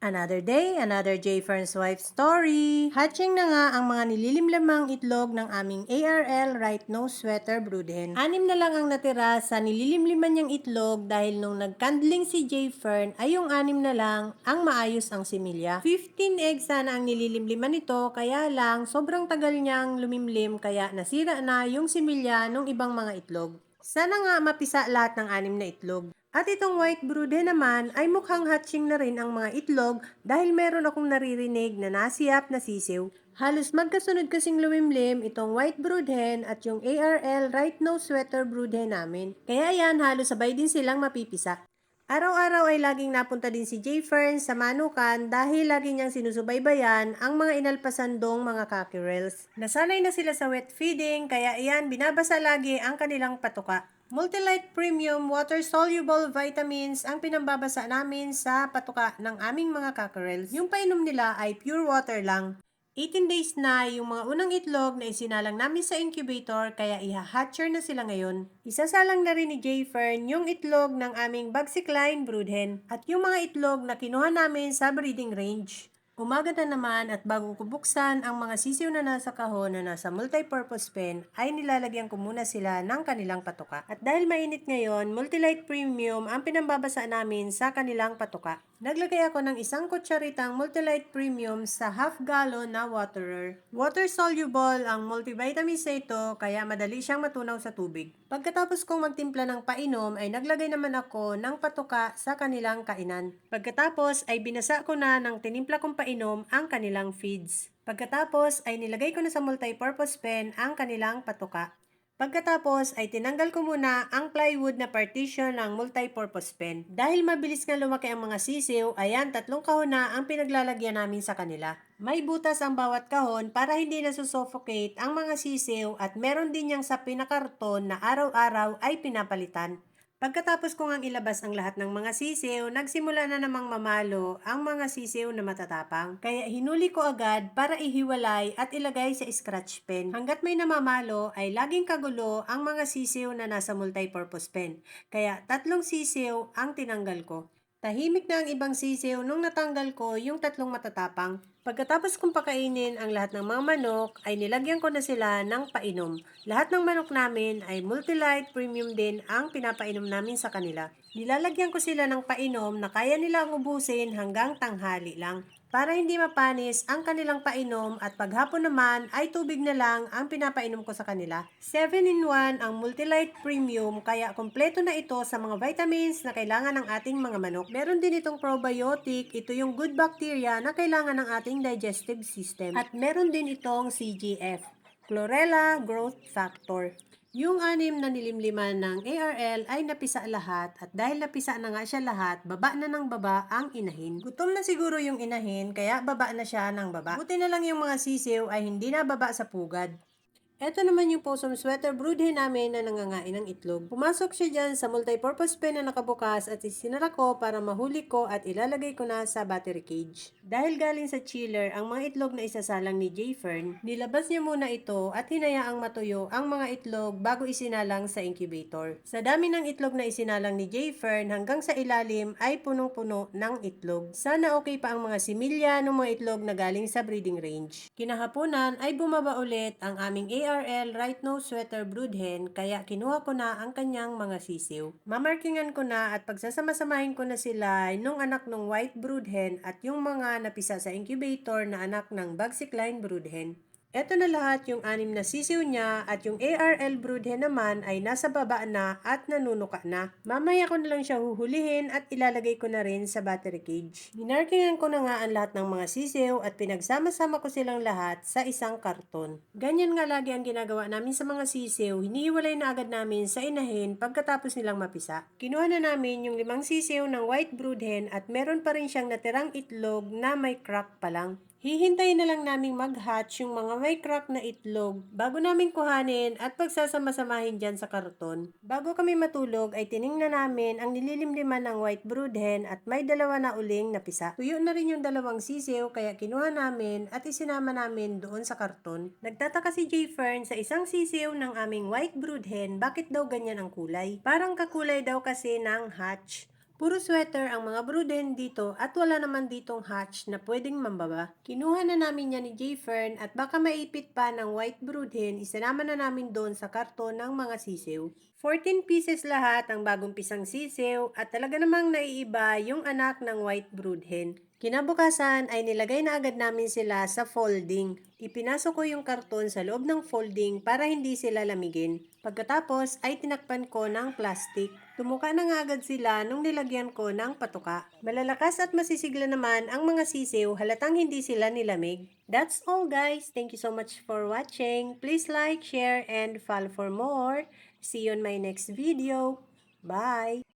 Another day, another J. Fern's wife story. Hatching na nga ang mga nililimlamang itlog ng aming ARL Right Nose Sweater Broodhen. 6 na lang ang natira sa nililimliman niyang itlog dahil nung nagkandling si J. Fern ay yung 6 na lang ang maayos ang similya. 15 eggs sana ang nililimliman nito kaya lang sobrang tagal niyang lumimlim kaya nasira na yung similya ng ibang mga itlog. Sana nga mapisa lahat ng 6 na itlog. At itong white broodhen naman ay mukhang hatching na rin ang mga itlog dahil meron akong naririnig na nasiyap na sisiw. Halos magkasunod kasing lumimlim itong white broodhen at yung ARL right nose sweater broodhen namin. Kaya yan, halos sabay din silang mapipisa. Araw-araw ay laging napunta din si J. Fern sa manukan dahil lagi niyang sinusubaybayan ang mga inalpasandong mga cockerels. Nasanay na sila sa wet feeding kaya iyan binabasa lagi ang kanilang patuka. Multilite Premium Water-Soluble Vitamins ang pinambabasa namin sa patuka ng aming mga cockerels. Yung painom nila ay pure water lang. 18 days na yung mga unang itlog na isinalang namin sa incubator kaya iha-hatcher na sila ngayon. Isasalang na rin ni J. Fern yung itlog ng aming Bagsikline broodhen at yung mga itlog na kinuha namin sa breeding range. Umaga na naman at bago ko buksan ang mga sisiw na nasa kahon na nasa multipurpose pen ay nilalagyan ko muna sila ng kanilang patuka. At dahil mainit ngayon, Multilite Premium ang pinambabasa namin sa kanilang patuka. Naglagay ako ng 1 kutsaritang Multilite Premium sa half gallon na waterer. Water soluble ang multivitamins na ito kaya madali siyang matunaw sa tubig. Pagkatapos kong magtimpla ng painom ay naglagay naman ako ng patuka sa kanilang kainan. Pagkatapos ay binasa ko na ng tinimpla kong painom ang kanilang feeds. Pagkatapos ay nilagay ko na sa multipurpose pen ang kanilang patuka. Pagkatapos ay tinanggal ko muna ang plywood na partition ng multipurpose pen. Dahil mabilis nga lumaki ang mga sisiw, ayan 3 kahon na ang pinaglalagyan namin sa kanila. May butas ang bawat kahon para hindi nasusuffocate ang mga sisiw at meron din yang sa pinakarton na araw-araw ay pinapalitan. Pagkatapos ko ngang ilabas ang lahat ng mga sisiw, nagsimula na namang mamalo ang mga sisiw na matatapang. Kaya hinuli ko agad para ihiwalay at ilagay sa scratch pen. Hanggat may namamalo ay laging kagulo ang mga sisiw na nasa multipurpose pen. Kaya 3 sisiw ang tinanggal ko. Tahimik na ang ibang sisiw nung natanggal ko yung 3 matatapang. Pagkatapos kong pakainin ang lahat ng mga manok, ay nilagyan ko na sila ng painom. Lahat ng manok namin ay Multilite Premium din ang pinapainom namin sa kanila. Nilalagyan ko sila ng painom na kaya nilang ubusin hanggang tanghali lang. Para hindi mapanis ang kanilang painom at paghapon naman ay tubig na lang ang pinapainom ko sa kanila. 7-in-1 ang Multilite Premium kaya kompleto na ito sa mga vitamins na kailangan ng ating mga manok. Meron din itong probiotic, ito yung good bacteria na kailangan ng ating digestive system. At meron din itong CGF, Chlorella Growth Factor. Yung 6 na nilimliman ng ARL ay napisa lahat at dahil napisa na nga siya lahat, baba na ng baba ang inahin. Gutom na siguro yung inahin kaya baba na siya ng baba. Buti na lang yung mga sisiw ay hindi na baba sa pugad. Ito naman yung possum sweater broodhen namin na nangangain ng itlog. Pumasok siya dyan sa multipurpose pen na nakabukas at isinara ko para mahuli ko at ilalagay ko na sa battery cage. Dahil galing sa chiller ang mga itlog na isasalang ni J. Fern, nilabas niya muna ito at hinayaang matuyo ang mga itlog bago isinalang sa incubator. Sa dami ng itlog na isinalang ni J. Fern hanggang sa ilalim ay punong-puno ng itlog. Sana okay pa ang mga similya ng mga itlog na galing sa breeding range. Kinahaponan ay bumaba ulit ang aming ARL Right Nose Sweater Broodhen kaya kinuha ko na ang kanyang mga sisiw. Mamarkingan ko na at pagsasama-samahin ko na sila nung anak ng white broodhen at yung mga napisa sa incubator na anak ng Bagsikline broodhen. Ito na lahat yung 6 na sisiw niya at yung ARL broodhen naman ay nasa baba na at nanunuka na. Mamaya ko na lang siya huhulihin at ilalagay ko na rin sa battery cage. Minarkingan ko na nga ang lahat ng mga sisiw at pinagsama-sama ko silang lahat sa isang karton. Ganyan nga lagi ang ginagawa namin sa mga sisiw, hinihiwalay na agad namin sa inahin pagkatapos nilang mapisa. Kinuha na namin yung 5 sisiw ng white broodhen at meron pa rin siyang natirang itlog na may crack pa lang. Hihintayin na lang naming mag-hatch yung mga may crack na itlog bago namin kuhanin at pagsasama-samahin dyan sa karton. Bago kami matulog ay tiningnan namin ang nililimliman ng white broodhen at may 2 na uling napisa. Tuyo na rin yung 2 sisiw kaya kinuha namin at isinama namin doon sa karton. Nagtataka si J. Fern sa isang sisiw ng aming white broodhen bakit daw ganyan ang kulay. Parang kakulay daw kasi ng hatch. Puro sweater ang mga broodhen dito at wala naman ditong hatch na pwedeng mambaba. Kinuha na namin yan ni Jayfern at baka maipit pa ng white broodhen, isinama na namin doon sa karton ng mga sisiw. 14 pieces lahat ang bagong pisang sisiw at talaga namang naiiba yung anak ng white broodhen. Kinabukasan ay nilagay na agad namin sila sa folding. Ipinasok ko yung karton sa loob ng folding para hindi sila lamigin. Pagkatapos ay tinakpan ko ng plastic. Tumuka na nga agad sila nung nilagyan ko ng patuka. Malalakas at masisigla naman ang mga sisiw, halatang hindi sila nilamig. That's all guys. Thank you so much for watching. Please like, share, and follow for more. See you on my next video. Bye!